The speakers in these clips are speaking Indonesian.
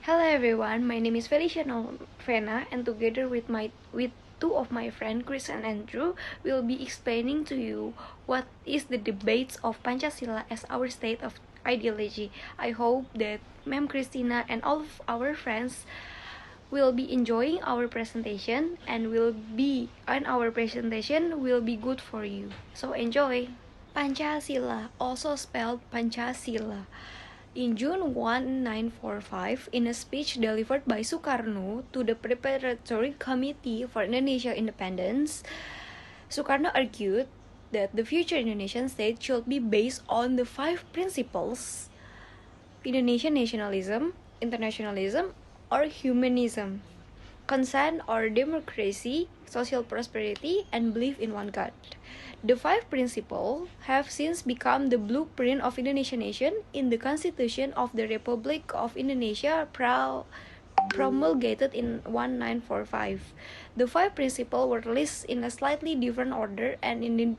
Hello everyone, my name is Felicia Novena and together with two of my friends Chris and Andrew will be explaining to you what is the debates of Pancasila as our state of ideology. I hope that Ma'am Christina and all of our friends will be enjoying our presentation and our presentation will be good for you. So enjoy. Pancasila, also spelled Pancasila. In June 1945, in a speech delivered by Sukarno to the Preparatory Committee for Indonesia Independence, Sukarno argued that the future Indonesian state should be based on the five principles: Indonesian nationalism, internationalism, or humanism, consent or democracy, social prosperity, and belief in one God. The five principles have since become the blueprint of Indonesian nation in the Constitution of the Republic of Indonesia promulgated in 1945. The five principles were listed in a slightly different order and in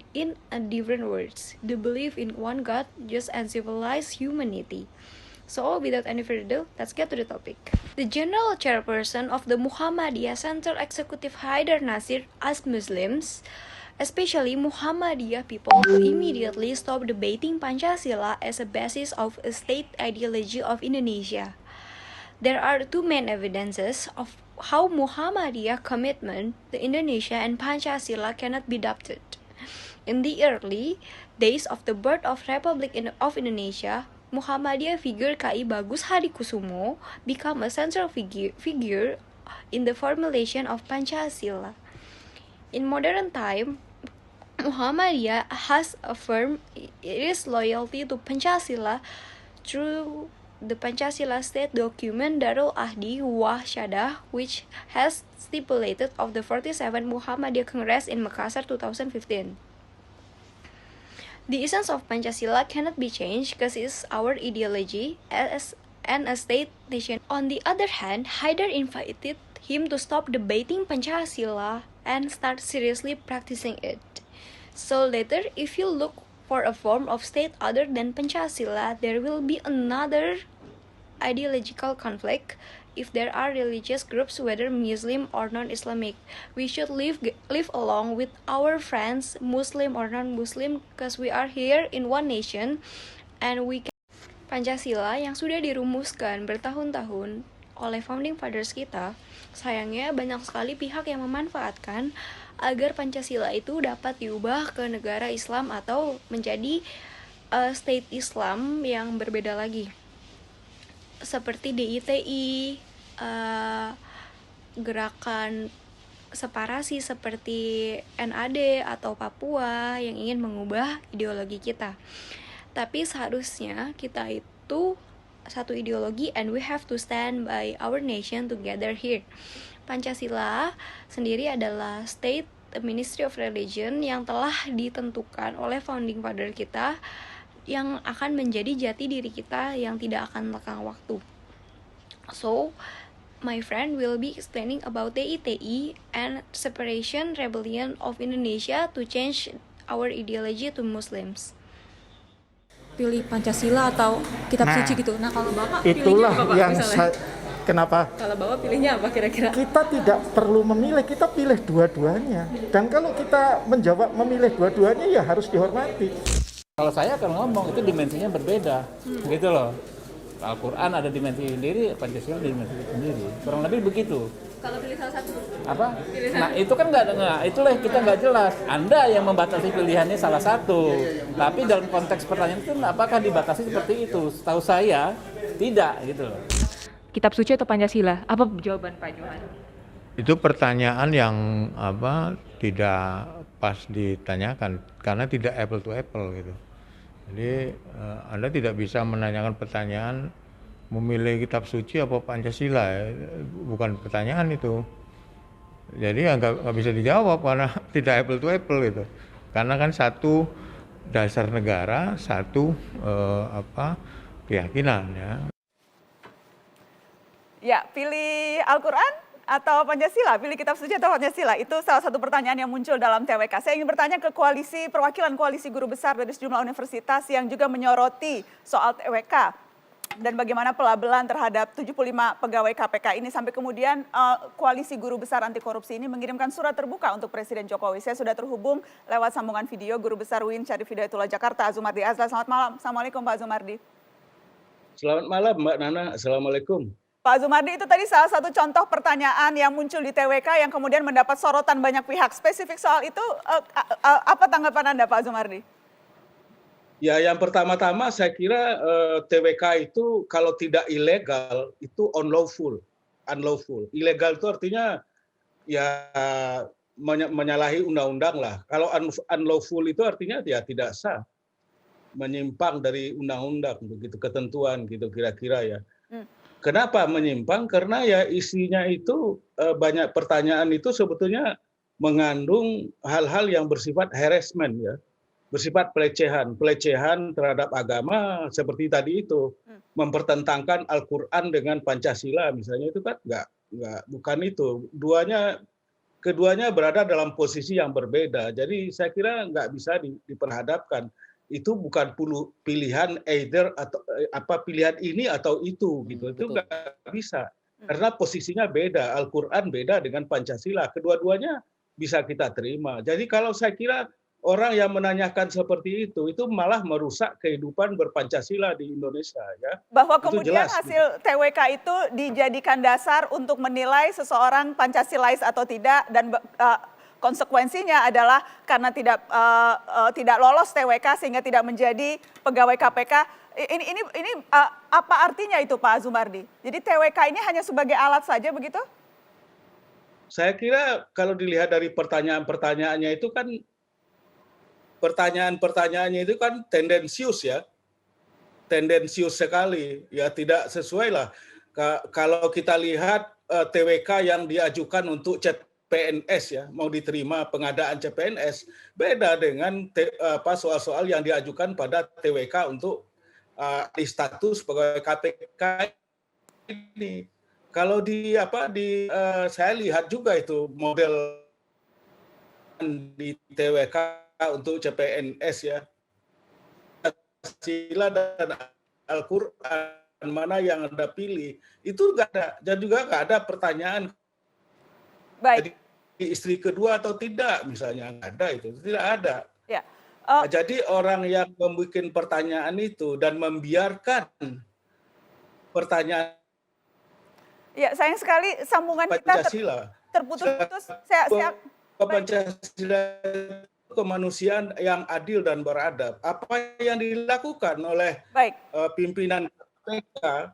a different words. The belief in one God, just and civilized humanity. So, without any further ado, let's get to the topic. The general chairperson of the Muhammadiyah Central Executive Haidar Nasir asked Muslims, especially Muhammadiyah people, to immediately stop debating Pancasila as a basis of a state ideology of Indonesia. There are two main evidences of how Muhammadiyah commitment to Indonesia and Pancasila cannot be doubted. In the early days of the birth of Republic of Indonesia, Muhammadiyah figure K.I. Bagus Hadikusumo became a central figure in the formulation of Pancasila. In modern time, Muhammadiyah has affirmed its loyalty to Pancasila through the Pancasila State document Darul Ahdi Wah Syadah, which has stipulated of the 47 Muhammadiyah Congress in Makassar 2015. The essence of Pancasila cannot be changed because it's our ideology and a state nation. On the other hand, Haidar invited him to stop debating Pancasila and start seriously practicing it. So later, if you look for a form of state other than Pancasila, there will be another ideological conflict. If there are religious groups, whether Muslim or non-Islamic, we should live along with our friends, Muslim or non-Muslim, because we are here in one nation, and we can. Pancasila yang sudah dirumuskan bertahun-tahun oleh founding fathers kita, sayangnya banyak sekali pihak yang memanfaatkan agar Pancasila itu dapat diubah ke negara Islam atau menjadi state Islam yang berbeda lagi. Seperti DITI, gerakan separasi seperti NAD atau Papua yang ingin mengubah ideologi kita. Tapi seharusnya kita itu satu ideologi and we have to stand by our nation together here. Pancasila sendiri adalah state ministry of religion yang telah ditentukan oleh founding father kita yang akan menjadi jati diri kita yang tidak akan lekang waktu. So, my friend will be explaining about DITI and Separation Rebellion of Indonesia to change our ideology to Muslims. Pilih Pancasila atau kitab suci gitu. Nah, kalau Bapak itulah pilihnya apa, Pak, yang kenapa kalau Bapak pilihnya apa kira-kira? kita tidak perlu memilih, kita pilih dua-duanya. Dan kalau kita menjawab memilih dua-duanya ya harus dihormati. Kalau saya akan ngomong itu dimensinya berbeda, gitu loh. Al-Quran ada dimensi sendiri, Pancasila ada dimensi sendiri. Kurang lebih begitu. Kalau pilih salah satu? Apa? Nah itu kan itulah kita nggak jelas. Anda yang membatasi pilihannya salah satu. Tapi dalam konteks pertanyaan itu apakah dibatasi seperti itu? Setahu saya tidak, gitu loh. Kitab suci atau Pancasila? Apa jawaban Pak Johan? Itu pertanyaan yang tidak pas ditanyakan karena tidak apple to apple gitu. Jadi Anda tidak bisa menanyakan pertanyaan memilih kitab suci apa Pancasila, bukan pertanyaan itu. Jadi nggak bisa dijawab karena tidak apple to apple gitu. Karena kan satu dasar negara, satu keyakinan ya. Ya, pilih Al-Quran atau Pancasila, pilih kitab suci atau Pancasila? Itu salah satu pertanyaan yang muncul dalam TWK. Saya ingin bertanya ke perwakilan koalisi guru besar dari sejumlah universitas yang juga menyoroti soal TWK. dan bagaimana pelabelan terhadap 75 pegawai KPK ini sampai kemudian Koalisi Guru Besar Anti Korupsi ini mengirimkan surat terbuka untuk Presiden Jokowi. Saya sudah terhubung lewat sambungan video Guru Besar UIN Syarif Hidayatullah Jakarta, Azumardi Azra. Selamat malam. Assalamualaikum Pak Azumardi. Selamat malam Mbak Nana, Assalamualaikum. Pak Azumardi, itu tadi salah satu contoh pertanyaan yang muncul di TWK yang kemudian mendapat sorotan banyak pihak. Spesifik soal itu, apa tanggapan Anda Pak Azumardi? Ya, yang pertama-tama saya kira TWK itu kalau tidak ilegal itu unlawful. Ilegal itu artinya ya menyalahi undang-undang lah. Kalau unlawful itu artinya ya tidak sah, menyimpang dari undang-undang begitu, ketentuan gitu kira-kira ya. Kenapa menyimpang? Karena ya isinya itu banyak pertanyaan itu sebetulnya mengandung hal-hal yang bersifat harassment ya. Bersifat pelecehan terhadap agama seperti tadi itu, mempertentangkan Al-Quran dengan Pancasila misalnya, itu kan bukan itu. Keduanya berada dalam posisi yang berbeda. Jadi saya kira nggak bisa diperhadapkan. Itu bukan pilihan either atau pilihan ini atau itu gitu. Itu nggak bisa. Karena posisinya beda. Al-Quran beda dengan Pancasila. Kedua-duanya bisa kita terima. Jadi kalau saya kira orang yang menanyakan seperti itu malah merusak kehidupan berpancasila di Indonesia ya. Bahwa itu kemudian jelas, hasil TWK itu dijadikan dasar untuk menilai seseorang Pancasilais atau tidak, dan konsekuensinya adalah karena tidak lolos TWK sehingga tidak menjadi pegawai KPK. Ini apa artinya itu Pak Azumardi? Jadi TWK ini hanya sebagai alat saja begitu? Saya kira kalau dilihat dari pertanyaan-pertanyaannya itu kan pertanyaan-pertanyaannya itu kan tendensius ya, tendensius sekali ya, tidak sesuai lah. Kalau kita lihat TWK yang diajukan untuk CPNS ya, mau diterima pengadaan CPNS, beda dengan soal-soal yang diajukan pada TWK untuk status pegawai KPK ini. Kalau saya lihat juga itu model di TWK untuk CPNS ya, Pancasila dan Al-Quran mana yang Anda pilih, itu nggak ada, dan juga nggak ada pertanyaan Baik. Jadi istri kedua atau tidak misalnya, nggak ada, itu tidak ada. Ya. Jadi orang yang membuat pertanyaan itu dan membiarkan pertanyaan Ya, sayang sekali sambungan kita terputus-putus. Pancasila kemanusiaan yang adil dan beradab. Apa yang dilakukan oleh pimpinan KPK?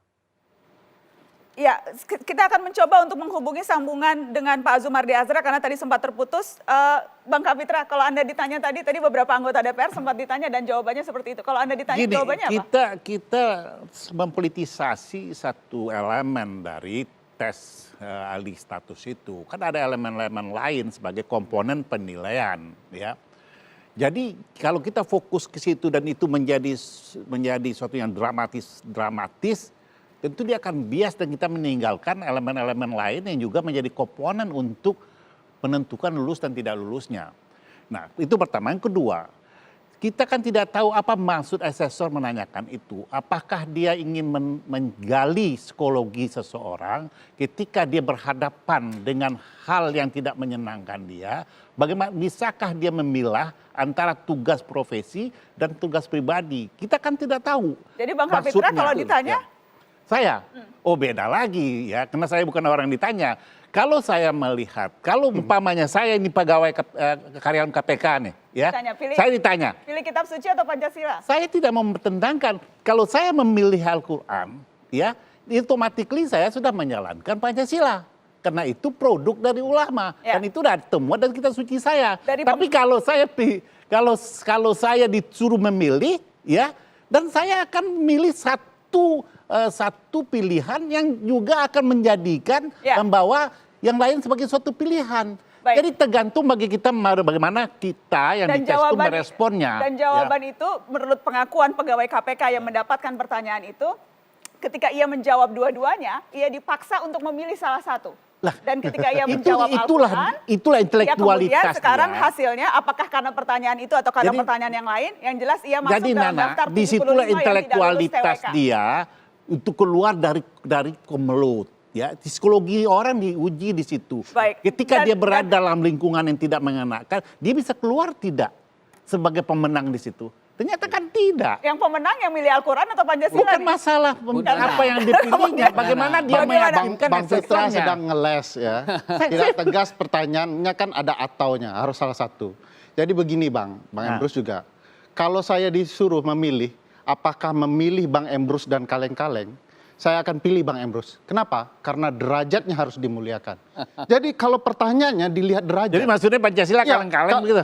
Ya, kita akan mencoba untuk menghubungi sambungan dengan Pak Azumardi Azra karena tadi sempat terputus. Bang Kapitra, kalau Anda ditanya tadi beberapa anggota DPR sempat ditanya dan jawabannya seperti itu. Kalau Anda ditanya jawabannya apa? Kita mempolitisasi satu elemen dari tes alih status itu. Kan ada elemen-elemen lain sebagai komponen penilaian ya. Jadi kalau kita fokus ke situ dan itu menjadi sesuatu yang dramatis, tentu dia akan bias dan kita meninggalkan elemen-elemen lain yang juga menjadi komponen untuk menentukan lulus dan tidak lulusnya. Nah, itu pertama. Yang kedua, kita kan tidak tahu apa maksud asesor menanyakan itu. Apakah dia ingin menggali psikologi seseorang ketika dia berhadapan dengan hal yang tidak menyenangkan dia. Bagaimana bisakah dia memilah antara tugas profesi dan tugas pribadi? Kita kan tidak tahu. Jadi Bang Kapitra kalau ditanya? Ya. Saya? Beda lagi ya, karena saya bukan orang yang ditanya. Kalau saya melihat, kalau umpamanya saya ini pegawai karyawan KPK nih, ya, saya ditanya. Pilih kitab suci atau Pancasila? Saya tidak mempertentangkan. Kalau saya memilih Al-Quran, ya, otomatis saya sudah menjalankan Pancasila. Karena itu produk dari ulama dan itu dari temuan dan kitab suci saya. Tapi kalau saya disuruh memilih, ya, dan saya akan memilih satu pilihan yang juga akan menjadikan membawa yang lain sebagai suatu pilihan. Jadi tergantung bagi kita bagaimana kita yang dites itu meresponnya. Dan jawaban itu menurut pengakuan pegawai KPK yang mendapatkan pertanyaan itu, ketika ia menjawab dua-duanya, ia dipaksa untuk memilih salah satu. Dan ketika ia menjawab Al-Quran, itulah intelektualitas. Kemudian sekarang hasilnya apakah karena pertanyaan itu atau karena pertanyaan yang lain, yang jelas ia masuk dalam daftar 75 disitulah intelektualitas dia untuk keluar dari kemelut. Ya, psikologi orang diuji di situ. Baik. Ketika dia berada dalam lingkungan yang tidak mengenakan, dia bisa keluar tidak sebagai pemenang di situ. Ternyata kan tidak. Yang pemenang yang milih Al-Quran atau Pancasila? Bukan nih? masalah apa yang dipilihnya, bagaimana dia meyakinkan Bang Fitra esensinya. sedang ngeles ya. Tidak tegas pertanyaannya kan ada ataunya, harus salah satu. Jadi begini Bang Emrus juga. Kalau saya disuruh memilih, apakah memilih Bang Emrus dan kaleng-kaleng, saya akan pilih Bang Emrus. Kenapa? Karena derajatnya harus dimuliakan. Jadi kalau pertanyaannya dilihat derajat. Jadi maksudnya Pancasila Ya, kaleng-kaleng gitu?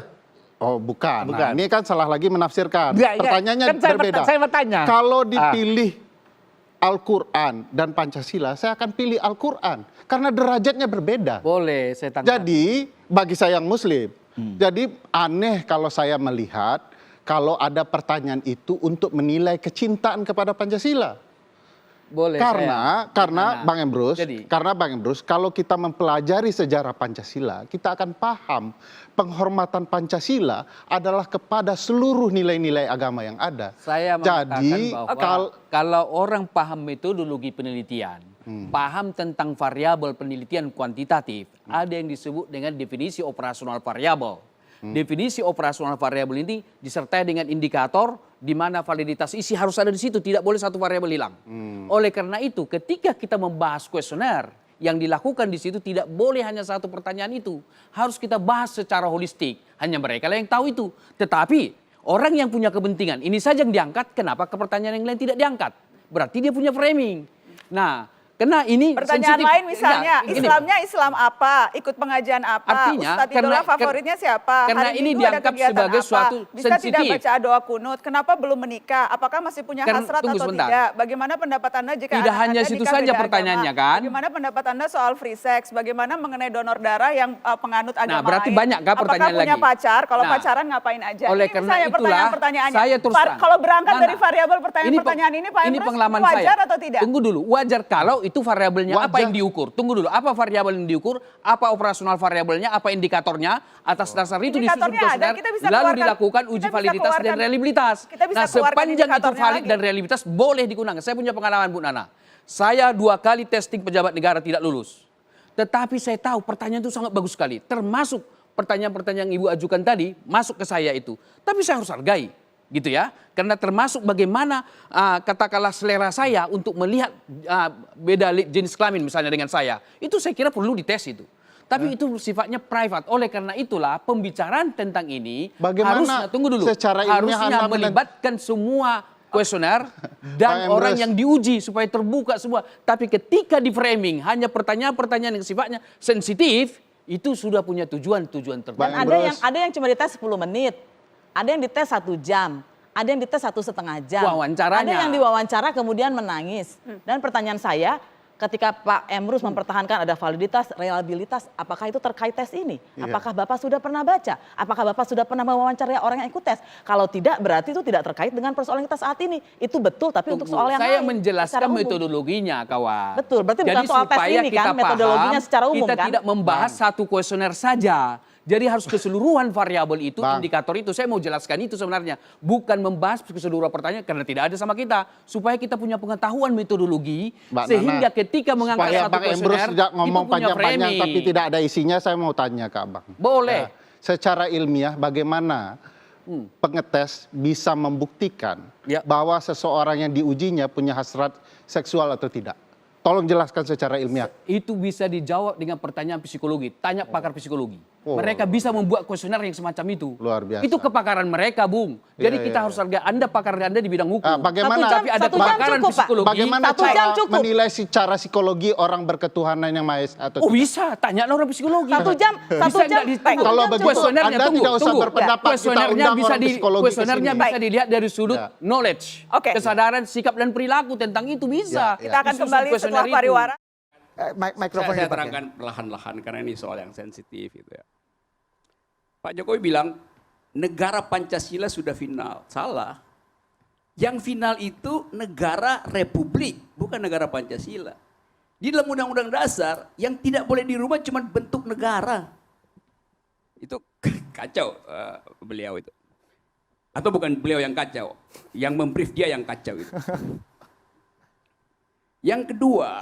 Oh bukan. Bukan. Nah, ini kan salah lagi menafsirkan. Enggak, Pertanyaannya kan berbeda. saya bertanya. Kalau dipilih Al-Quran dan Pancasila, saya akan pilih Al-Quran. Karena derajatnya berbeda. Boleh saya tanggapi. Jadi bagi saya yang Muslim, jadi aneh kalau saya melihat kalau ada pertanyaan itu untuk menilai kecintaan kepada Pancasila. Boleh Karena Nah, Bang Emrus, jadi- karena Bang Emrus, kalau kita mempelajari sejarah Pancasila, kita akan paham penghormatan Pancasila adalah kepada seluruh nilai-nilai agama yang ada. saya mengatakan Jadi bahwa kalau orang paham metodologi penelitian, paham tentang variabel penelitian kuantitatif, ada yang disebut dengan definisi operasional variabel. Definisi operasional variabel ini disertai dengan indikator di mana validitas isi harus ada di situ, tidak boleh satu variabel hilang. Oleh karena itu, ketika kita membahas kuesioner, yang dilakukan di situ tidak boleh hanya satu pertanyaan itu, harus kita bahas secara holistik. Hanya mereka lah yang tahu itu. Tetapi orang yang punya kepentingan ini saja yang diangkat, kenapa ke pertanyaan yang lain tidak diangkat? Berarti dia punya framing. Nah, karena ini Pertanyaan sensitif. lain misalnya, Enggak, gini. Islamnya Islam apa? Ikut pengajian apa? Artinya, Ustadz idola favoritnya siapa? karena Hari ini Minggu ada dianggap kegiatan sebagai apa? suatu Bisa tidak sensitif. baca doa kunut? Kenapa belum menikah? Apakah masih punya hasrat Tunggu atau sebentar. tidak? Bagaimana pendapat Anda jika Tidak anak hanya Anda situ nikah saja beda pertanyaannya, agama? kan? Bagaimana pendapat Anda soal free sex? Bagaimana mengenai donor darah yang penganut agama berarti lain? banyak kah pertanyaan Apakah punya lagi? pacar? Kalau Nah, pacaran ngapain aja? oleh Ini karena saya itulah, pertanyaan-pertanyaannya. saya terus terang. Kalau berangkat Nana, dari variabel pertanyaan-pertanyaan ini, Pak ini Emrus, pengalaman wajar saya. atau tidak? Tunggu dulu, wajar kalau itu variabelnya apa Wajar. yang diukur? Tunggu dulu, apa variabel yang diukur? Apa operasional variabelnya? Apa indikatornya? Atas dasar itu disusun Indikatornya ada, kuesioner, kita bisa lalu keluarkan- dilakukan uji kita bisa validitas dan keluarkan- reliabilitas. kita bisa Nah, keluarkan sepanjang itu indikatornya valid lagi. dan reliabilitas boleh digunakan. Saya punya pengalaman, Bu Nana. Saya 2 kali testing pejabat negara tidak lulus. Tetapi saya tahu pertanyaan itu sangat bagus sekali. Termasuk pertanyaan-pertanyaan yang Ibu ajukan tadi masuk ke saya itu. Tapi saya harus hargai. Gitu ya, karena termasuk bagaimana katakanlah selera saya untuk melihat beda jenis kelamin misalnya dengan saya, itu saya kira perlu dites itu. Tapi itu sifatnya private. Oleh karena itulah pembicaraan tentang ini Bagaimana harusnya tunggu dulu, secara ilmiah harusnya Anda melibatkan semua kuesioner Pak dan Emrus. orang yang diuji supaya terbuka semua. Tapi ketika di framing hanya pertanyaan-pertanyaan yang sifatnya sensitif, itu sudah punya tujuan-tujuan tertentu. Bang Dan Emrus. ada yang cuma dites 10 menit, ada yang dites 1 jam, ada yang dites 1,5 jam. Wawancaranya. Ada yang diwawancara kemudian menangis. Dan pertanyaan saya, ketika Pak Emrus mempertahankan ada validitas, reliabilitas, apakah itu terkait tes ini? Iya. Apakah Bapak sudah pernah baca? Apakah Bapak sudah pernah mewawancarai orang yang ikut tes? Kalau tidak, berarti itu tidak terkait dengan persoalan kita saat ini. Itu betul, tapi untuk soal yang Saya lain. menjelaskan secara umum. metodologinya, kawan. Betul, berarti bukan soal tes supaya ini kita kan, metodologinya paham, secara umum kita kan? tidak membahas satu kuesioner saja. Jadi harus keseluruhan variabel itu, Bang. indikator itu. Saya mau jelaskan itu sebenarnya. Bukan membahas keseluruhan pertanyaan karena tidak ada sama kita. Supaya kita punya pengetahuan metodologi. Mbak sehingga Nana, ketika mengangkat supaya satu Bang Emrus kuesioner, tidak ngomong itu punya panjang-panjang framing. tapi tidak ada isinya, saya mau tanya ke Abang. Boleh. Secara ilmiah bagaimana pengetes bisa membuktikan Ya. bahwa seseorang yang diujinya punya hasrat seksual atau tidak? Tolong jelaskan secara ilmiah. Itu bisa dijawab dengan pertanyaan psikologi. Tanya pakar psikologi. Oh. Mereka bisa membuat kuesioner yang semacam itu. Luar biasa. Itu kepakaran mereka, Bung. Jadi Iya, kita iya, harus hargai Anda pakar Anda di bidang hukum. Bagaimana- Satu jam- Tapi ada satu jam kepakaran cukup, Pak. psikologi. Bagaimana 1 jam cara cukup. menilai secara psikologi orang berketuhanan yang maha esa atau Oh tidak? bisa, tanyalah orang psikologi. 1 jam, 1 Bisa jam. nggak ditunggu? Kalau begitu, Kuesionernya, Anda tidak usah berpendapat, kita Kuesionernya undang bisa orang psikologi ke kuesionernya sini. bisa dilihat dari sudut Ya. knowledge, Oke. kesadaran, sikap dan perilaku tentang itu bisa. Ya, Kita akan Disusun kembali kuesioner setelah itu. pariwara. Mikrofon Saya dipakai. terangkan perlahan-lahan karena ini soal yang sensitif gitu ya. Pak Jokowi bilang negara Pancasila sudah final. Salah. Yang final itu negara republik, bukan negara Pancasila. Di dalam undang-undang dasar yang tidak boleh dirubah cuma bentuk negara. Itu kacau beliau itu. Atau bukan beliau yang kacau, yang membrief dia yang kacau itu. Yang kedua,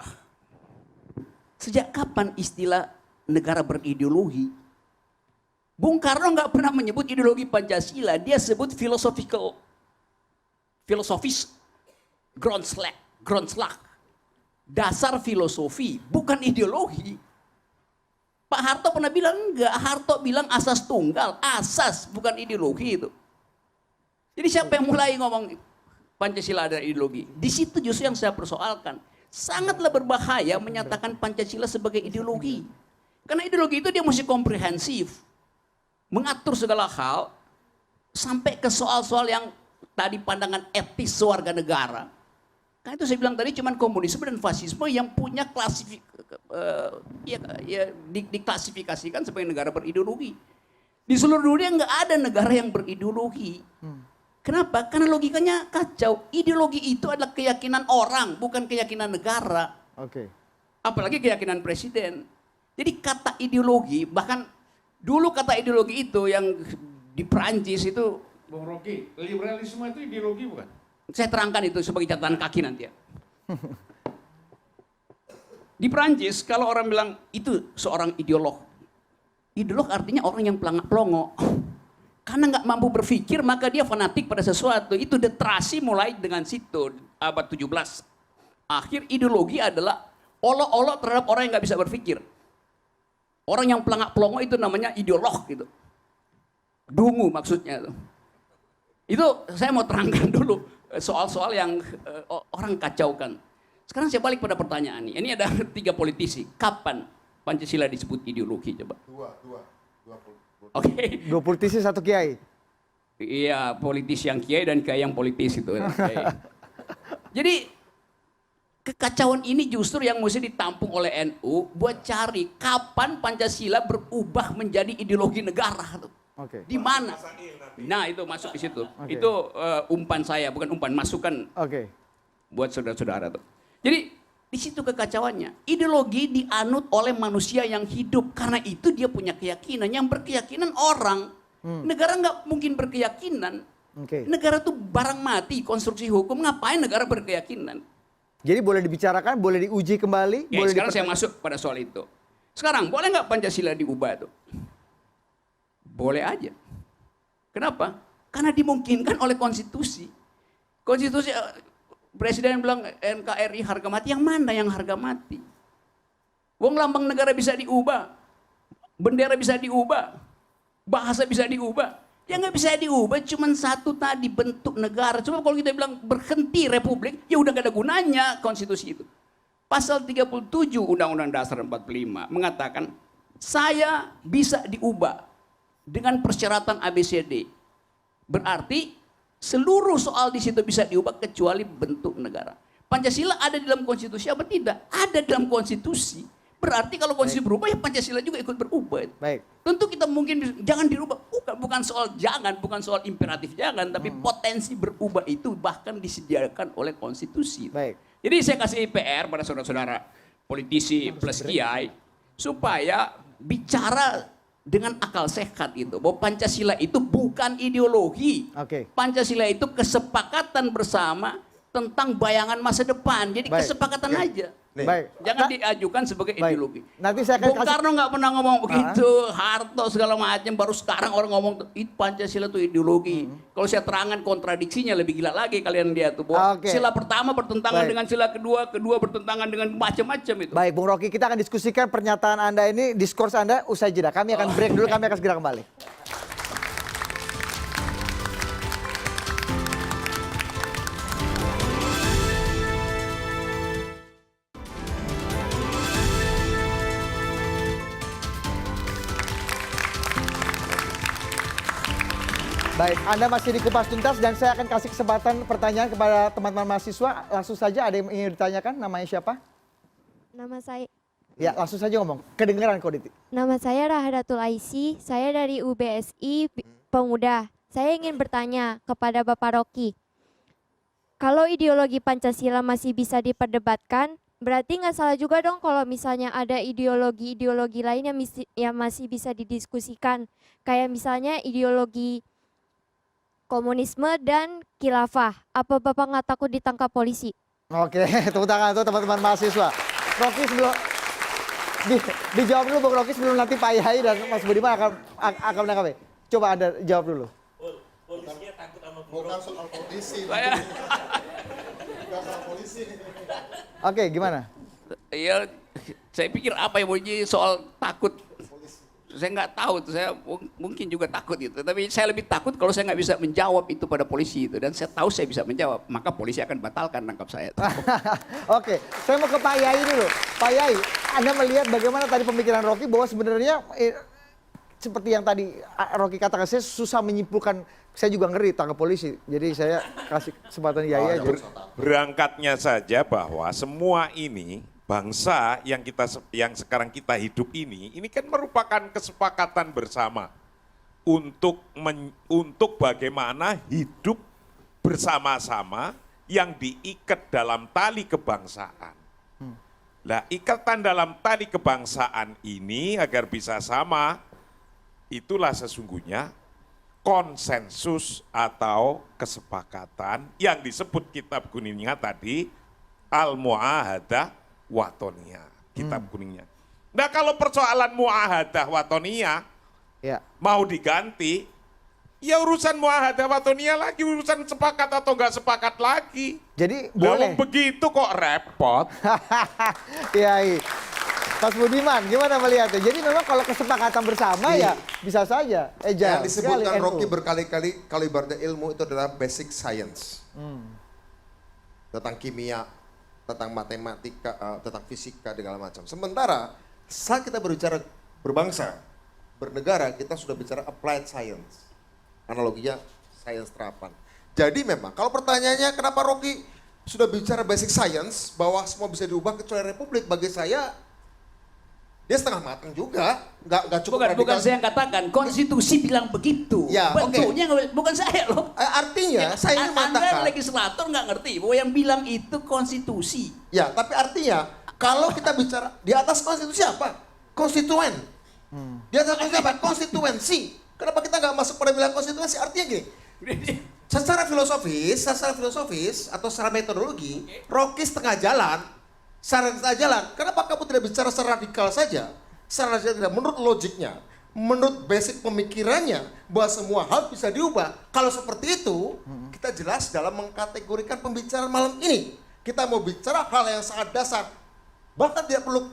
sejak kapan istilah negara berideologi? Bung Karno nggak pernah menyebut ideologi Pancasila, dia sebut filosofis Grundslag, dasar filosofi, bukan ideologi. Pak Harto pernah bilang enggak, Harto bilang asas tunggal, asas bukan ideologi itu. Jadi siapa yang mulai ngomong Pancasila adalah ideologi? Di situ justru yang saya persoalkan. Sangatlah berbahaya menyatakan Pancasila sebagai ideologi. Karena ideologi itu dia mesti komprehensif. Mengatur segala hal sampai ke soal-soal yang tadi pandangan etis warga negara. Kan itu saya bilang tadi cuman komunisme dan fasisme yang punya diklasifikasikan sebagai negara berideologi. Di seluruh dunia nggak ada negara yang berideologi. Kenapa? Karena logikanya kacau. Ideologi itu adalah keyakinan orang, bukan keyakinan negara. Oke. Apalagi keyakinan presiden. Jadi kata ideologi, bahkan dulu kata ideologi itu yang di Prancis itu, Bung Rocky, liberalisme itu ideologi bukan? saya terangkan itu sebagai catatan kaki nanti ya. Di Prancis kalau orang bilang itu seorang ideolog. Ideolog artinya orang yang pelangak-pelongo. Karena nggak mampu berpikir maka dia fanatik pada sesuatu. Itu literasi mulai dengan situ abad 17. Akhir ideologi adalah olok-olok terhadap orang yang nggak bisa berpikir. Orang yang pelangak-pelongo itu namanya ideolog gitu. Dungu maksudnya itu. Itu saya mau terangkan dulu soal-soal yang orang kacaukan. Sekarang saya balik pada pertanyaan ini. Ini ada 3 politisi. Kapan Pancasila disebut ideologi coba? Dua Oke. 2 politisi 1 kiai. Iya, politisi yang kiai dan kiai yang politis itu. Jadi kekacauan ini justru yang mesti ditampung oleh NU buat cari kapan Pancasila berubah menjadi ideologi negara tuh. Oke. Di mana? Nah, itu masuk di situ. Itu umpan saya, bukan umpan, masukan. Oke. Buat saudara-saudara tuh. Jadi di situ kekacauannya. Ideologi dianut oleh manusia yang hidup karena itu dia punya keyakinan. Yang berkeyakinan orang. Negara nggak mungkin berkeyakinan. Negara tuh barang mati, konstruksi hukum. Ngapain negara berkeyakinan? Jadi boleh dibicarakan, boleh diuji kembali. Ya, boleh sekarang saya masuk pada soal itu. Sekarang boleh nggak Pancasila diubah tuh? Boleh aja. Kenapa? Karena dimungkinkan oleh konstitusi. Konstitusi presiden bilang NKRI harga mati. Yang mana yang harga mati? Wong lambang negara bisa diubah. Bendera bisa diubah. Bahasa bisa diubah. Yang nggak bisa diubah cuma satu tadi, bentuk negara. Cuma kalau kita bilang berhenti republik, ya udah gak ada gunanya konstitusi itu. Pasal 37 Undang-Undang Dasar 45 mengatakan saya bisa diubah dengan persyaratan ABCD. Berarti seluruh soal di situ bisa diubah kecuali bentuk negara. Pancasila ada di dalam konstitusi apa tidak? Ada dalam konstitusi. Berarti kalau konstitusi berubah ya Pancasila juga ikut berubah. Baik. Tentu kita mungkin jangan dirubah. Bukan soal jangan, bukan soal imperatif jangan, tapi potensi berubah itu bahkan disediakan oleh konstitusi. Baik. Jadi saya kasih PR pada saudara-saudara politisi plus kiai supaya bicara dengan akal sehat itu bahwa Pancasila itu bukan ideologi. Pancasila itu kesepakatan bersama tentang bayangan masa depan. Jadi kesepakatan aja. Baik. Jangan diajukan sebagai ideologi. Nanti saya akan Bung Karno nggak pernah ngomong begitu, Harto segala macam. Baru sekarang orang ngomong Pancasila itu ideologi. Kalau saya terangkan kontradiksinya lebih gila lagi kalian lihat tuh. Bahwa sila pertama bertentangan dengan sila kedua, kedua bertentangan dengan macam-macam itu. Baik, Bung Rocky, kita akan diskusikan pernyataan Anda ini, diskurs Anda usai jeda. Kami akan break dulu, kami akan segera kembali. Baik, Anda masih di Kupas Tuntas dan saya akan kasih kesempatan pertanyaan kepada teman-teman mahasiswa. Langsung saja, ada yang ingin ditanyakan, namanya siapa? Nama saya... Ya, langsung saja ngomong. Kedengeran kok, Diti. Nama saya Rahadatul Aisy, saya dari UBSI Pemuda. Saya ingin bertanya kepada Bapak Rocky. Kalau ideologi Pancasila masih bisa diperdebatkan, berarti nggak salah juga dong kalau misalnya ada ideologi-ideologi lain yang masih bisa didiskusikan. Kayak misalnya ideologi komunisme dan khilafah. Apa Bapak nggak takut ditangkap polisi? Oke, tepuk tangan untuk teman-teman mahasiswa. Rocky sebelum dijawab dulu Bung Rocky sebelum nanti Pak Yai dan Mas Budiman akan menanggapi. Coba Anda jawab dulu. Polisinya takut sama bukan soal polisi. Oke, gimana? Ya, saya pikir apa yang mau jadi soal takut. Saya nggak tahu, saya mungkin juga takut itu. Tapi saya lebih takut kalau saya nggak bisa menjawab itu pada polisi itu. Dan saya tahu saya bisa menjawab, maka polisi akan batalkan nangkap saya. Oke, saya mau ke Pak Yai dulu. Pak Yai, Anda melihat bagaimana tadi pemikiran Rocky bahwa sebenarnya seperti yang tadi Rocky katakan, saya susah menyimpulkan, saya juga ngeri tangkap polisi. Jadi saya kasih kesempatan Yai aja. Berangkatnya saja bahwa semua ini bangsa yang sekarang kita hidup ini kan merupakan kesepakatan bersama untuk bagaimana hidup bersama-sama yang diikat dalam tali kebangsaan. Nah, ikatan dalam tali kebangsaan ini agar bisa sama, itulah sesungguhnya konsensus atau kesepakatan yang disebut kitab kuningnya tadi Al-Mu'ahadah Watoniyah, kitab kuningnya. Nah, kalau persoalan Mu'ahadah Watoniyah mau diganti, ya urusan Mu'ahadah Watoniyah lagi, urusan sepakat atau enggak sepakat lagi. Jadi boleh. Begitu kok repot. Iya. Mas Budiman, gimana melihatnya? Jadi memang kalau kesepakatan bersama ya bisa saja. Yang disebutkan Rocky berkali-kali, kalau ibaratnya ilmu itu adalah basic science. Tentang kimia, tentang matematika, tentang fisika, segala macam. Sementara saat kita berbicara berbangsa, bernegara, kita sudah bicara applied science. Analoginya sains terapan. Jadi memang kalau pertanyaannya kenapa Rocky sudah bicara basic science, bahwa semua bisa diubah kecuali republik, bagi saya dia setengah matang juga, nggak cukup radikal. Bukan saya yang katakan, konstitusi bilang begitu. Ya, bentuknya bukan saya loh. Artinya saya ingin mengatakan, Anda legislator nggak ngerti bahwa yang bilang itu konstitusi. Ya, tapi artinya kalau kita bicara di atas konstitusi apa? Konstituen. Di atas konstitusi apa? Konstituensi. Kenapa kita nggak masuk pada bilang konstituensi? Artinya gini. Secara filosofis atau secara metodologi, Rocky setengah jalan. Kenapa kamu tidak bicara secara radikal saja? Secara radikal, menurut logiknya, menurut basic pemikirannya, bahwa semua hal bisa diubah. Kalau seperti itu, kita jelas dalam mengkategorikan pembicaraan malam ini. Kita mau bicara hal yang sangat dasar, bahkan tidak perlu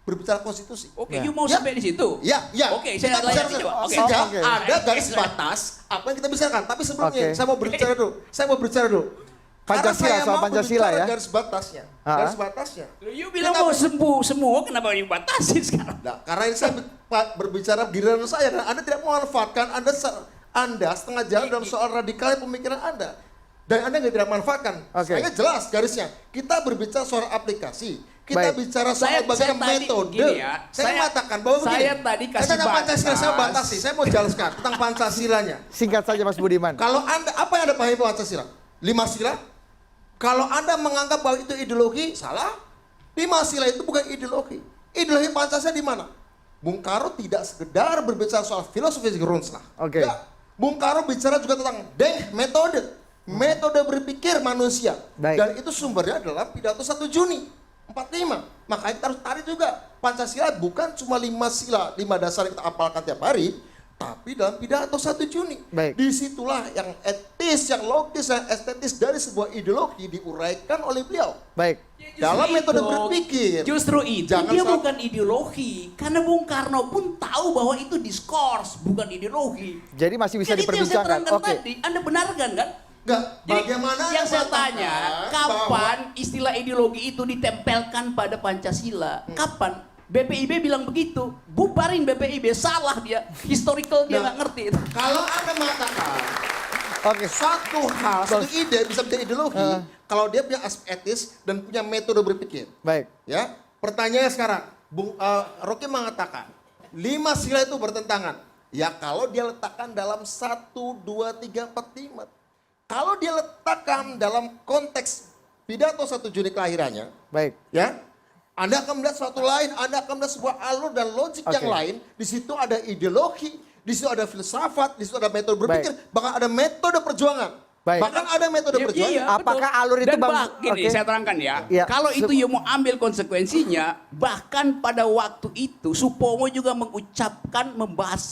berbicara konstitusi. Oke, you mau sampai di situ? Ya. Oke, saya lanjut. Sehingga ada garis batas apa yang kita bicarakan. Tapi sebelumnya saya mau berbicara dulu. Pancasila, soal Pancasila ya. Garis batasnya. Garis batasnya. You bilang mau semua, kenapa dibatasi sekarang? Nah, karena ini saya berbicara giliran saya dan Anda tidak memanfaatkan, Anda setengah jalan dalam soal radikalnya pemikiran Anda. Dan Anda tidak manfaatkan. Saya jelas garisnya. Kita berbicara soal aplikasi. Kita bicara soal bagaimana metode. Saya mengatakan bahwa begini. Saya tadi kasih tentang Pancasila saya batasi. Saya mau jelaskan tentang Pancasilanya. Singkat saja Mas Budiman. Kalau Anda, apa yang Anda pahami Pancasila? 5 sila? Kalau Anda menganggap bahwa itu ideologi, salah. 5 sila itu bukan ideologi. Ideologi Pancasila di mana? Bung Karno tidak sekedar berbicara soal filosofi Grundslag. Bung Karno bicara juga tentang metode berpikir manusia. Dan itu sumbernya adalah pidato 1 Juni 45. Makanya kita harus tarik juga. Pancasila bukan cuma 5 sila, 5 dasar yang kita apalkan tiap hari, tapi dalam pidato 1 Juni. Disitulah yang etis, yang logis, yang estetis dari sebuah ideologi diuraikan oleh beliau. Dalam metode berpikir. Justru itu dia bukan ideologi. Karena Bung Karno pun tahu bahwa itu diskurs, bukan ideologi. Jadi masih bisa diperbincangkan. Tadi, Anda benarkan kan? Enggak, bagaimana yang saya tanya, kapan istilah ideologi itu ditempelkan pada Pancasila? Kapan? BPIB bilang begitu, bubarin BPIB, salah dia, historical dia nggak ngerti. Kalau Anda mengatakan satu hal, satu ide bisa menjadi ideologi, kalau dia punya aspek etis dan punya metode berpikir. Ya, pertanyaannya sekarang, Rocky mengatakan 5 sila itu bertentangan. Ya kalau dia letakkan dalam 1, 2, 3, 4, 5. Kalau dia letakkan dalam konteks pidato 1 Juni kelahirannya, ya. Anda akan melihat sesuatu lain, Anda akan melihat sebuah alur dan logik yang lain. Di situ ada ideologi, di situ ada filsafat, di situ ada metode berpikir, bahkan ada metode perjuangan. Baik. Bahkan ada metode berjuang. Iya, Apakah betul. alur itu Dan Bang? gini, Oke. saya terangkan ya. Iya. Kalau itu you mau ambil konsekuensinya, bahkan pada waktu itu Supomo juga mengucapkan membahas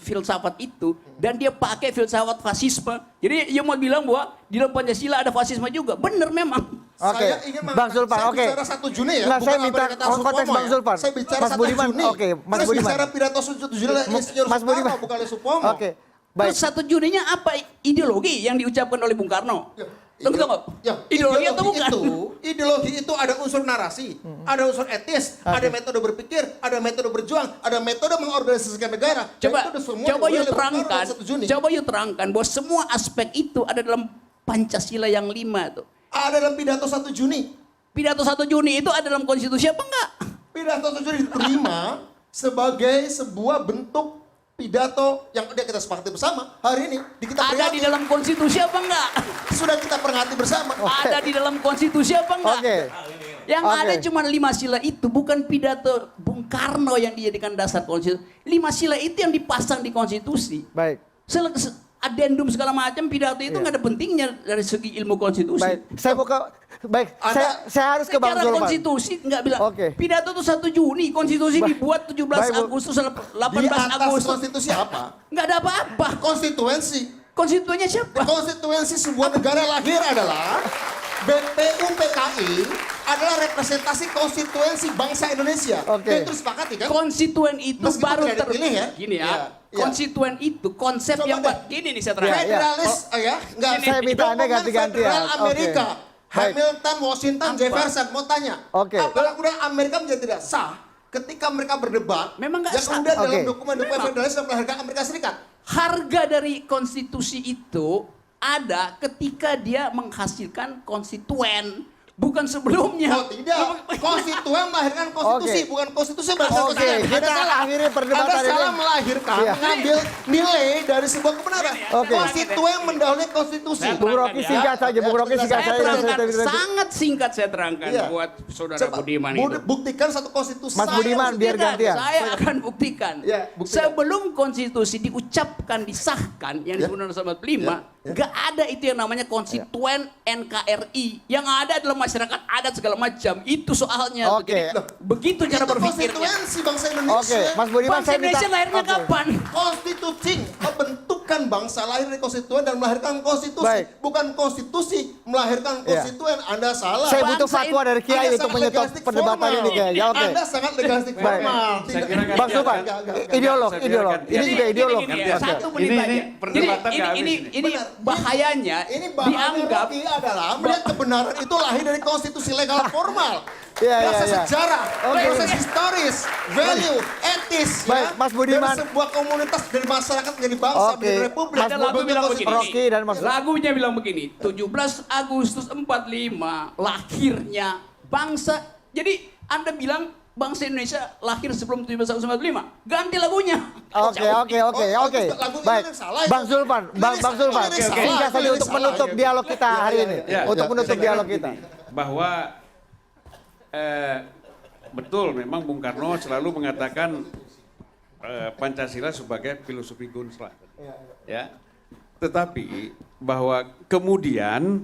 filsafat itu dan dia pakai filsafat fasisme. Jadi you mau bilang bahwa di dalam Pancasila ada fasisme juga. Benar memang. Oke, Saya ingin Bang Zulfan, saya oke. bicara 1 Juni ya, Nah, bukan saya apa minta yang kata konteks Supomo Bang ya. Zulfan. Saya bicara Mas 1 Budiman, Juni. oke, Mas Saya Budiman. bicara pidato 1 Juni Insinyur Mas Budiman. Soekarno, bukan oleh Supomo. Oke, baik. Terus 1 Juninya apa ideologi yang diucapkan oleh Bung Karno? Tunggu. Ya, Ideologi atau bukan? Ideologi itu ada unsur narasi, ada unsur etis, ada metode berpikir, ada metode berjuang, ada metode mengorganisasikan negara. Coba Dan itu semua coba you dimulai oleh Bung Karno terangkan. 1 Juni. Coba you terangkan bahwa semua aspek itu ada dalam Pancasila yang 5 tuh. Ada dalam pidato 1 Juni. Pidato 1 Juni itu ada dalam konstitusi apa enggak? Pidato 1 Juni diterima sebagai sebuah bentuk pidato yang udah kita sepakati bersama hari ini di kita Ada di dalam konstitusi apa enggak? Sudah kita peringati bersama. Ada di dalam konstitusi apa enggak? Oke. Yang Oke. ada cuma 5 sila itu, bukan pidato Bung Karno yang dijadikan dasar konstitusi. 5 sila itu yang dipasang di konstitusi. Baik. Adendum segala macam pidato itu nggak ada pentingnya dari segi ilmu konstitusi. Baik, saya mau ke saya harus ke Bang Secara Zulfan. konstitusi nggak bilang. Oke. Pidato itu 1 Juni, konstitusi dibuat 17 Baik, Bu. Agustus, 18 Di atas Agustus. konstitusi apa? Nggak ada apa-apa. Konstituensi. Konstituennya siapa? Konstituensi sebuah negara lahir adalah BPUPKI adalah representasi konstituensi bangsa Indonesia. Oke. Dan itu disepakati kan? Konstituen itu Meskipun baru tidak dipilih ya. Gini ya. Iya, iya. Konstituen itu konsep Coba yang deh. gini nih saya terangkan. Federalis ya, enggak. Saya minta Anda Dokumen ganti-gantian. Federal Oke. Amerika. Baik. Hamilton, Washington, Jefferson mau tanya. Oke. Apakah kemudian Amerika menjadi tidak sah ketika mereka berdebat? Memang nggak yang sah. kemudian dalam Oke. dokumen-dokumen Memang. federalis yang melahirkan Amerika Serikat. Harga dari konstitusi itu ada ketika dia menghasilkan konstituen, bukan sebelumnya. Oh tidak, konstituen melahirkan konstitusi, Oke. bukan konstitusi melahirkan Oke, konstituen. kita Anda salah. akhiri perdebatan Anda salah ini. melahirkan, Iya. mengambil nilai dari sebuah kebenaran. Oke. Konstituen mendahului konstitusi. Bung Rocky singkat saja, Bung Rocky singkat Saya saja. terangkan, sangat singkat saya terangkan Iya. buat saudara Coba Budiman itu. buktikan satu konstitusi. Mas Budiman, biar Tidak, gantian. saya akan buktikan. Ya, buktikan. Sebelum konstitusi diucapkan, disahkan, yang disebut undang 45, nggak ada itu yang namanya konstituen NKRI. Yang ada adalah masyarakat adat segala macam. Itu soalnya. Oke. Jadi, begitu cara Itu berpikirnya. konstituensi bangsa Indonesia. Oke, Mas Budiman Bangsa saya minta. Indonesia lahirnya Oke. kapan? Konstitusi pembentukan bangsa lahir dari konstituen dan melahirkan konstitusi. Baik. Bukan konstitusi melahirkan Iya. konstituen. Anda salah. Saya butuh Bangsa fatwa dari Kiai Anda untuk sangat menyetop legalistik perdebatan formal. ini kayaknya. Oke. Anda sangat legalistik Baik. formal. Saya kira nggak Bang Zulfan, Enggak. ideolog. Saya kira gantian. Ini juga ideolog. Gini, Gantian. satu menit Ini aja. perdebatan Jadi, nggak habis ini Benar. bahayanya Ini bahaya dianggap Rocky adalah melihat kebenaran itu lahir dari konstitusi legal formal. Iya, Proses iya. sejarah, Oke. proses historis, value, etis. Baik, Mas Budiman. Dari sebuah komunitas, dari masyarakat, dari bangsa, Oke. dari republik. Mas Ada lagu bilang begini. Rocky dan Mas Lagunya bilang begini, 17 Agustus 45 lahirnya bangsa. Jadi Anda bilang bangsa Indonesia lahir sebelum 17 Agustus 45. Ganti lagunya. Oke. lagu ini Baik. yang salah Bang itu. Zulfan, Bang Zulfan. Ini salah, Singkat saja ini untuk salah. menutup dialog kita hari ini. Ya, Untuk menutup saya kira dialog kita. begini, bahwa betul memang Bung Karno selalu mengatakan Pancasila sebagai filosofi Gunsla. Ya. Tetapi bahwa kemudian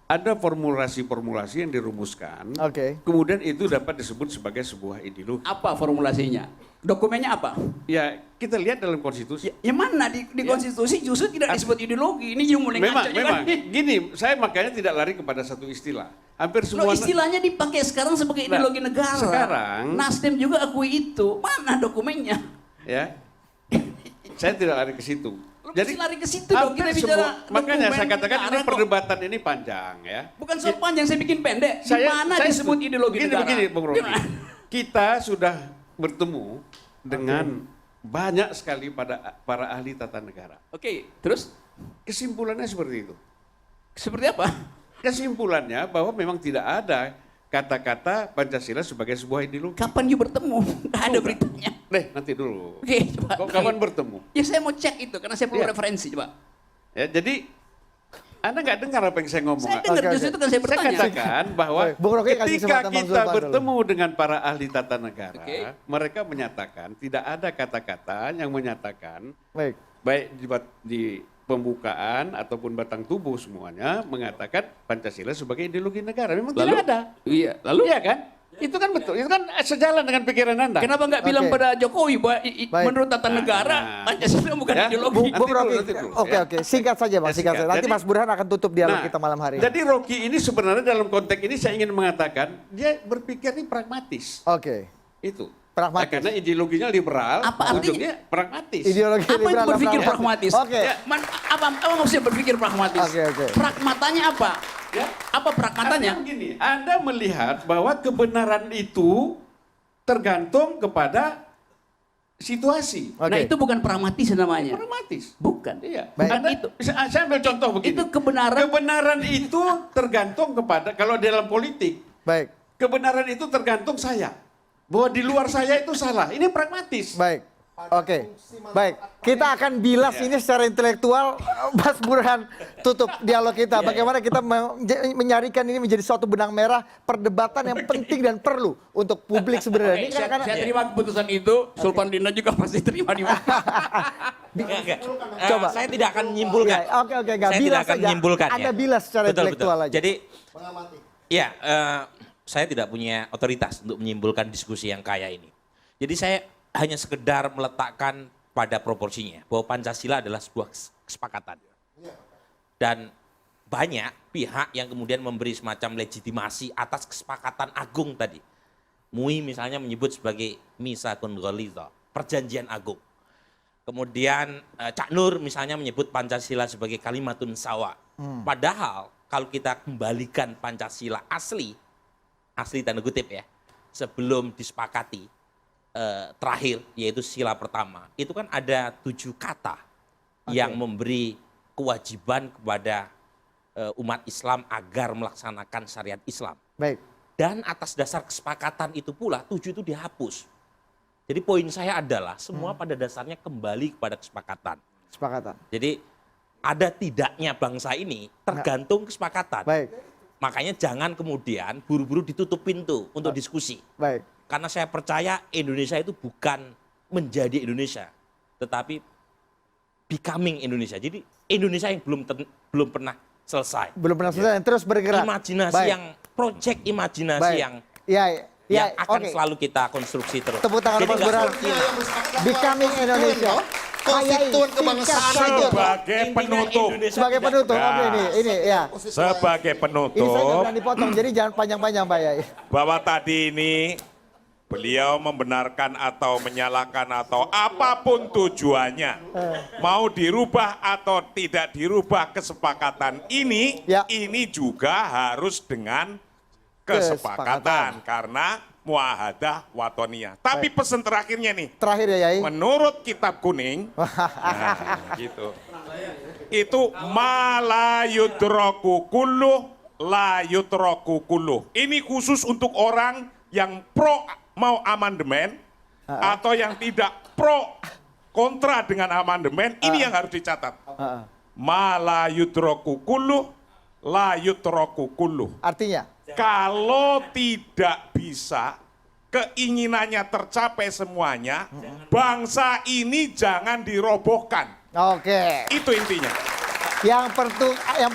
ada formulasi-formulasi yang dirumuskan, Oke. kemudian itu dapat disebut sebagai sebuah ideologi. Apa formulasinya? Dokumennya apa? Ya, kita lihat dalam konstitusi. Yang mana di konstitusi justru tidak disebut ideologi. Ini yang mulai Memang, ngaco juga memang. nih. Gini, saya makanya tidak lari kepada satu istilah. Hampir Loh, semua istilahnya dipakai sekarang sebagai Nah, ideologi negara. sekarang- Nasdem juga akui itu. Mana dokumennya? ya. Saya tidak lari ke situ. Jadi lari ke situ dong. Kita hampir bicara makanya dokumen saya katakan negara ini kok. perdebatan ini panjang ya. Bukan soal panjang, saya bikin pendek. Di mana saya disebut ideologi begini, negara? Begini, Bung Rocky. Gimana? Kita sudah bertemu dengan banyak sekali para ahli tata negara. Oke, terus Kesimpulannya seperti itu. seperti apa? Kesimpulannya bahwa memang tidak ada kata-kata Pancasila sebagai sebuah ideologi. Kapan you bertemu? Nggak ada beritanya. Nanti dulu. Oke, coba. Kok kapan bertemu? Ya saya mau cek itu karena saya perlu Iya. referensi, coba. Ya, jadi Anda nggak dengar apa yang saya ngomong? Saya dengar, justru itu kan saya bertanya. Saya katakan bahwa Bung Rocky kasih ketika kesempatan Bang kita Zulfan dulu. bertemu dengan para ahli tata negara, Oke. mereka menyatakan tidak ada kata-kata yang menyatakan Baik. baik di pembukaan ataupun batang tubuh semuanya mengatakan Pancasila sebagai ideologi negara. Memang tidak ada. Iya, lalu? Iya kan? Itu kan betul. Itu kan sejalan dengan pikiran Anda. Kenapa nggak bilang pada Jokowi bahwa menurut tata negara Pancasila bukan ideologi? Bung Rocky, oke, singkat saja Bang, singkat saja. Nanti Jadi- Mas Burhan akan tutup dialog kita malam hari ini. Jadi Rocky ini sebenarnya dalam konteks ini saya ingin mengatakan dia berpikir ini pragmatis. Oke. Itu. Pragmatis. Karena ideologinya liberal, Apa ujungnya pragmatis. Ideologi Apa itu liberal dan berpikir pragmatis. pragmatis? Oke. Ya, apa maksudnya berpikir pragmatis? Oke. Pragmatanya apa? Ya, apa pragmatanya? Artinya begini, Anda melihat bahwa kebenaran itu tergantung kepada situasi. Nah itu bukan pragmatis namanya. Pragmatis. Bukan. Iya. Bukan Anda, itu. saya ambil contoh begini. Itu kebenaran. Kebenaran itu tergantung kepada, kalau dalam politik, Baik. kebenaran itu tergantung saya. Bahwa di luar saya itu salah. Ini pragmatis. Baik. Oke, baik. Kita akan bilas ini secara intelektual. Mas Burhan tutup dialog kita. Bagaimana kita menyarikan ini menjadi suatu benang merah perdebatan yang penting dan perlu untuk publik sebenarnya. Ini karena- Saya terima keputusan itu. Sulpan Dina juga pasti terima di mana. Coba. Saya tidak akan menyimpulkan. Ya, oke, enggak. Saya Bilas tidak akan saja. menyimpulkan. Anda ya. bilas secara Betul, intelektual betul. aja. Jadi, ya, saya tidak punya otoritas untuk menyimpulkan diskusi yang kaya ini. Jadi saya hanya sekedar meletakkan pada proporsinya bahwa Pancasila adalah sebuah kesepakatan. Dan banyak pihak yang kemudian memberi semacam legitimasi atas kesepakatan agung tadi. MUI misalnya menyebut sebagai Misa Kongolito, perjanjian agung. Kemudian Cak Nur misalnya menyebut Pancasila sebagai kalimatun sawa. Padahal kalau kita kembalikan Pancasila asli tanda kutip ya, sebelum disepakati terakhir yaitu sila pertama, itu kan ada 7 kata yang memberi kewajiban kepada umat Islam agar melaksanakan syariat Islam. Baik. Dan atas dasar kesepakatan itu pula 7 itu dihapus. Jadi poin saya adalah semua pada dasarnya kembali kepada kesepakatan. Kesepakatan. Jadi ada tidaknya bangsa ini tergantung kesepakatan. Baik. Makanya jangan kemudian buru-buru ditutup pintu untuk diskusi. Baik. Karena saya percaya Indonesia itu bukan menjadi Indonesia, tetapi becoming Indonesia. Jadi Indonesia yang belum pernah selesai. Belum pernah selesai, terus bergerak. Imajinasi Baik. yang project imajinasi Baik. yang Ya, akan oke. selalu kita konstruksi terus. Tepuk tangan Jadi Mas nggak Burhan. seperti Becoming Indonesia. Konstituen kebangsaan itu. Sebagai penutup. Sebagai penutup, Ya. oke ini ya. Sebagai Ini saya nggak penutup, berani potong, jadi jangan panjang-panjang Pak Yai. bahwa tadi ini beliau membenarkan atau menyalahkan atau apapun tujuannya, mau dirubah atau tidak dirubah kesepakatan ini juga harus dengan kesepakatan karena muahadah watoniyah. Tapi pesan terakhirnya nih. Terakhir ya Yai. Menurut kitab kuning, nah, gitu. Itu malayudroku kulluh la yudroku kulluh. Ini khusus untuk orang yang pro mau amandemen atau yang tidak pro kontra dengan amandemen. Ini yang harus dicatat. Malayudroku kulluh la yudroku kulluh. Artinya? Kalau tidak bisa keinginannya tercapai semuanya, bangsa ini jangan dirobohkan. Oke. Itu intinya. Yang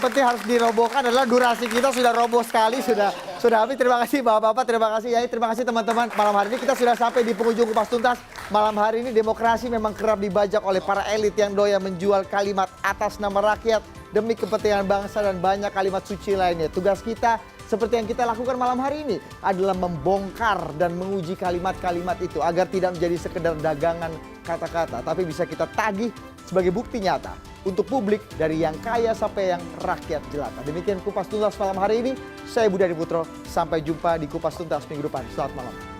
penting harus dirobohkan adalah durasi kita sudah roboh sekali, sudah habis. Terima kasih Bapak-bapak, terima kasih Yai, terima kasih teman-teman. Malam hari ini kita sudah sampai di penghujung Kupas Tuntas. Malam hari ini demokrasi memang kerap dibajak oleh para elit yang doyan menjual kalimat atas nama rakyat demi kepentingan bangsa dan banyak kalimat suci lainnya. Tugas kita seperti yang kita lakukan malam hari ini adalah membongkar dan menguji kalimat-kalimat itu agar tidak menjadi sekedar dagangan kata-kata, tapi bisa kita tagih sebagai bukti nyata untuk publik dari yang kaya sampai yang rakyat jelata. Demikian Kupas Tuntas malam hari ini. Saya Budi Adiputro. Sampai jumpa di Kupas Tuntas minggu depan. Selamat malam.